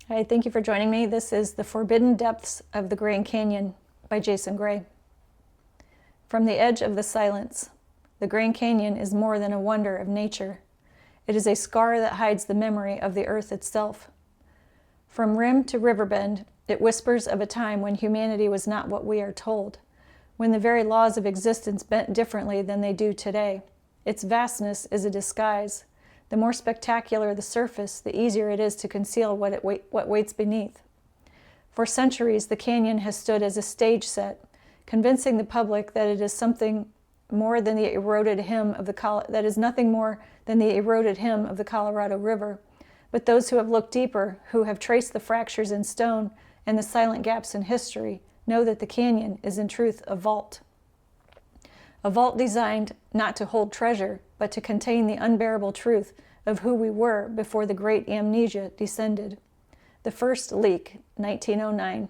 Hi, thank you for joining me. This is The Forbidden Depths of the Grand Canyon by Jason Gray. From the edge of the silence, the Grand Canyon is more than a wonder of nature. It is a scar that hides the memory of the earth itself. From rim to riverbend, it whispers of a time when humanity was not what we are told, when the very laws of existence bent differently than they do today. Its vastness is a disguise. The more spectacular the surface, the easier it is to conceal what waits beneath. For centuries, the canyon has stood as a stage set, convincing the public that it is something more than the eroded hymn of that is nothing more than the eroded hymn of the Colorado River. But those who have looked deeper, who have traced the fractures in stone and the silent gaps in history, know that the canyon is in truth a vault. A vault designed not to hold treasure, but to contain the unbearable truth of who we were before the great amnesia descended. The first leak, 1909.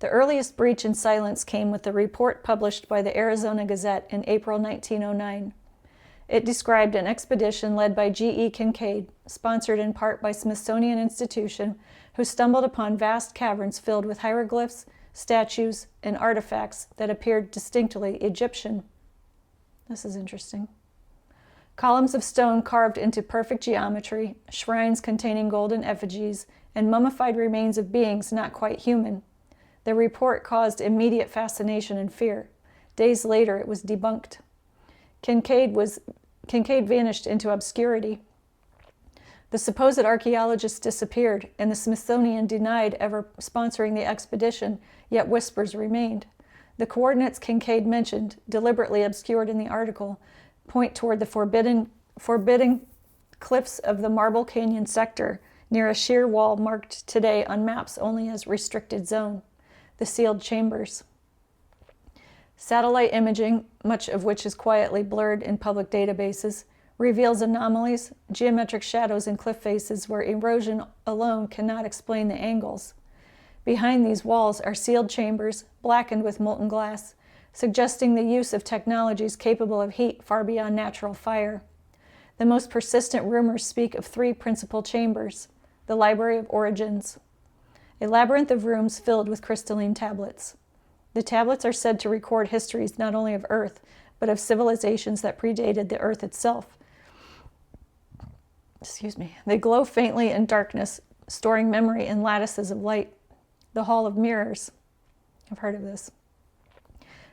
The earliest breach in silence came with the report published by the Arizona Gazette in April 1909. It described an expedition led by G.E. Kincaid, sponsored in part by Smithsonian Institution, who stumbled upon vast caverns filled with hieroglyphs, statues, and artifacts that appeared distinctly Egyptian. This is interesting. Columns of stone carved into perfect geometry, shrines containing golden effigies, and mummified remains of beings not quite human. The report caused immediate fascination and fear. Days later, it was debunked. Kincaid vanished into obscurity. The supposed archaeologists disappeared, and the Smithsonian denied ever sponsoring the expedition, yet whispers remained. The coordinates Kincaid mentioned, deliberately obscured in the article, point toward the forbidding cliffs of the Marble Canyon sector, near a sheer wall marked today on maps only as restricted zone, the sealed chambers. Satellite imaging, much of which is quietly blurred in public databases, reveals anomalies, geometric shadows in cliff faces where erosion alone cannot explain the angles. Behind these walls are sealed chambers, blackened with molten glass, suggesting the use of technologies capable of heat far beyond natural fire. The most persistent rumors speak of three principal chambers: the Library of Origins, a labyrinth of rooms filled with crystalline tablets. The tablets are said to record histories not only of Earth, but of civilizations that predated the Earth itself. They glow faintly in darkness, storing memory in lattices of light. The Hall of Mirrors. I've heard of this.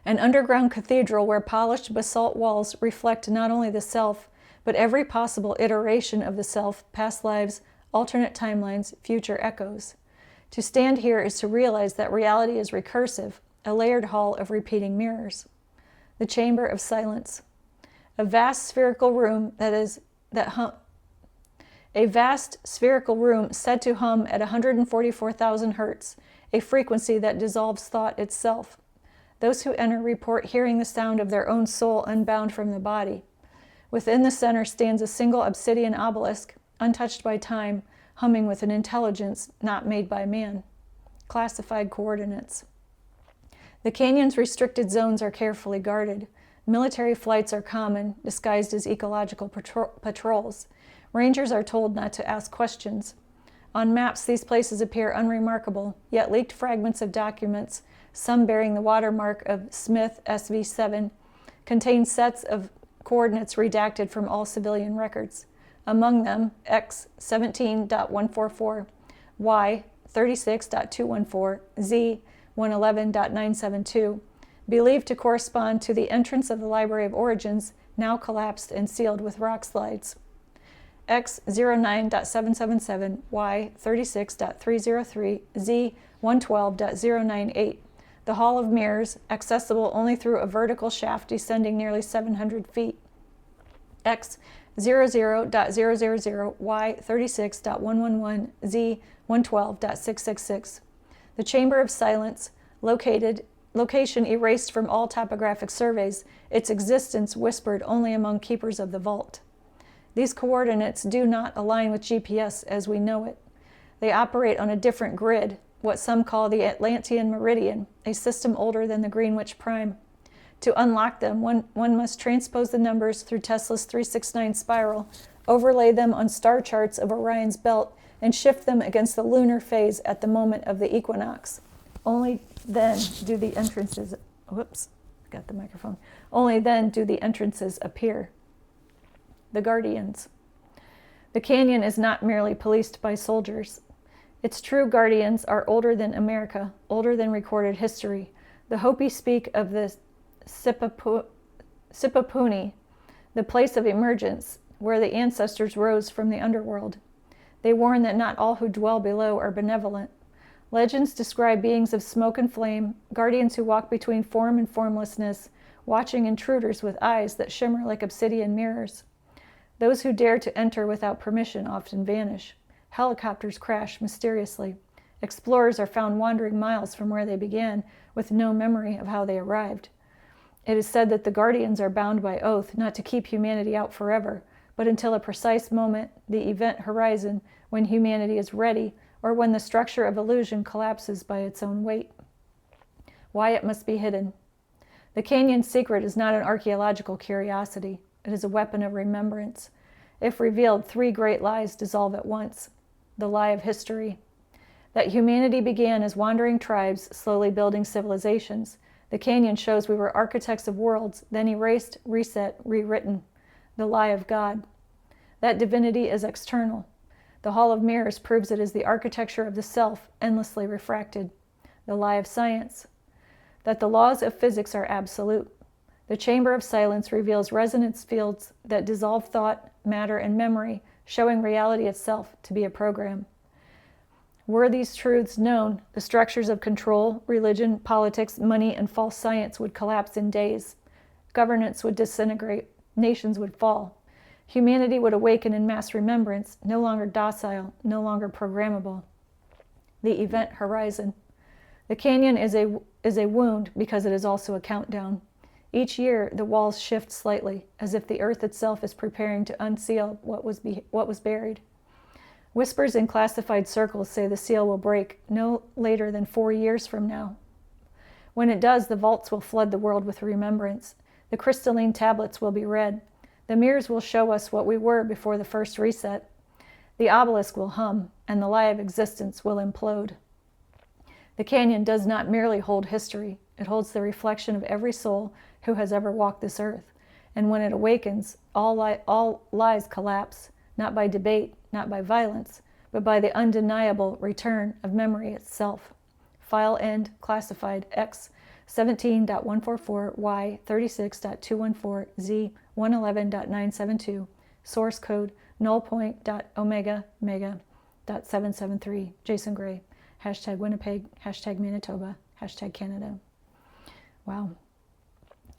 An underground cathedral where polished basalt walls reflect not only the self, but every possible iteration of the self, past lives, alternate timelines, future echoes. To stand here is to realize that reality is recursive, a layered hall of repeating mirrors. The Chamber of Silence. A vast spherical room said to hum at 144,000 hertz, a frequency that dissolves thought itself. Those who enter report hearing the sound of their own soul unbound from the body. Within the center stands a single obsidian obelisk, untouched by time, humming with an intelligence not made by man. Classified coordinates. The canyon's restricted zones are carefully guarded. Military flights are common, disguised as ecological patrols. Rangers are told not to ask questions. On maps, these places appear unremarkable, yet leaked fragments of documents, some bearing the watermark of Smith SV7, contain sets of coordinates redacted from all civilian records. Among them, X 17.144, Y 36.214, Z 111.972, believed to correspond to the entrance of the Library of Origins, now collapsed and sealed with rock slides. X 09.777, Y 36.303, Z 112.098. The Hall of Mirrors, accessible only through a vertical shaft descending nearly 700 feet. X 00.000, Y 36.111, Z 112.666. The Chamber of Silence, location erased from all topographic surveys, its existence whispered only among keepers of the vault. These coordinates do not align with GPS as we know it. They operate on a different grid, what some call the Atlantean Meridian, a system older than the Greenwich Prime. To unlock them, one must transpose the numbers through Tesla's 369 spiral overlay them on star charts of Orion's belt, and shift them against the lunar phase at the moment of the equinox. Only then do the entrances, Only then do the entrances appear. The Guardians. The canyon is not merely policed by soldiers. Its true guardians are older than America, older than recorded history. The Hopi speak of the Sipapuni, the place of emergence, where the ancestors rose from the underworld. They warn that not all who dwell below are benevolent. Legends describe beings of smoke and flame, guardians who walk between form and formlessness, watching intruders with eyes that shimmer like obsidian mirrors. Those who dare to enter without permission often vanish. Helicopters crash mysteriously. Explorers are found wandering miles from where they began, with no memory of how they arrived. It is said that the guardians are bound by oath not to keep humanity out forever, but until a precise moment, the event horizon, when humanity is ready, or when the structure of illusion collapses by its own weight. Why it must be hidden. The canyon's secret is not an archaeological curiosity. It is a weapon of remembrance. If revealed, 3 great lies dissolve at once. The lie of history. That humanity began as wandering tribes, slowly building civilizations. The canyon shows we were architects of worlds, then erased, reset, rewritten. The lie of God. That divinity is external. The Hall of Mirrors proves it is the architecture of the self, endlessly refracted. The lie of science. That the laws of physics are absolute. The Chamber of Silence reveals resonance fields that dissolve thought, matter, and memory, showing reality itself to be a program. Were these truths known, the structures of control, religion, politics, money, and false science would collapse in days. Governance would disintegrate. Nations would fall. Humanity would awaken in mass remembrance, no longer docile, no longer programmable. The event horizon. The canyon is a wound because it is also a countdown. Each year, the walls shift slightly, as if the earth itself is preparing to unseal what was buried. Whispers in classified circles say the seal will break no later than 4 years from now. When it does, the vaults will flood the world with remembrance. The crystalline tablets will be read. The mirrors will show us what we were before the first reset. The obelisk will hum, and the lie of existence will implode. The canyon does not merely hold history. It holds the reflection of every soul who has ever walked this earth. And when it awakens, all lies collapse, not by debate, not by violence, but by the undeniable return of memory itself. File end, classified X 17.144, Y 36.214, Z 111.972, source code nullpoint.omega.773, Jason Gray, hashtag Winnipeg, hashtag Manitoba, hashtag Canada. Wow.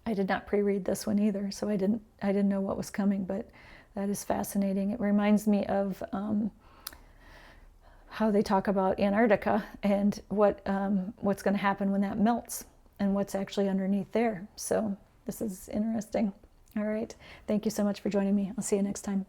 I did not pre-read this one either, so I didn't know what was coming, but that is fascinating. It reminds me of how they talk about Antarctica and what's going to happen when that melts and what's actually underneath there. So this is interesting. All right. Thank you so much for joining me. I'll see you next time.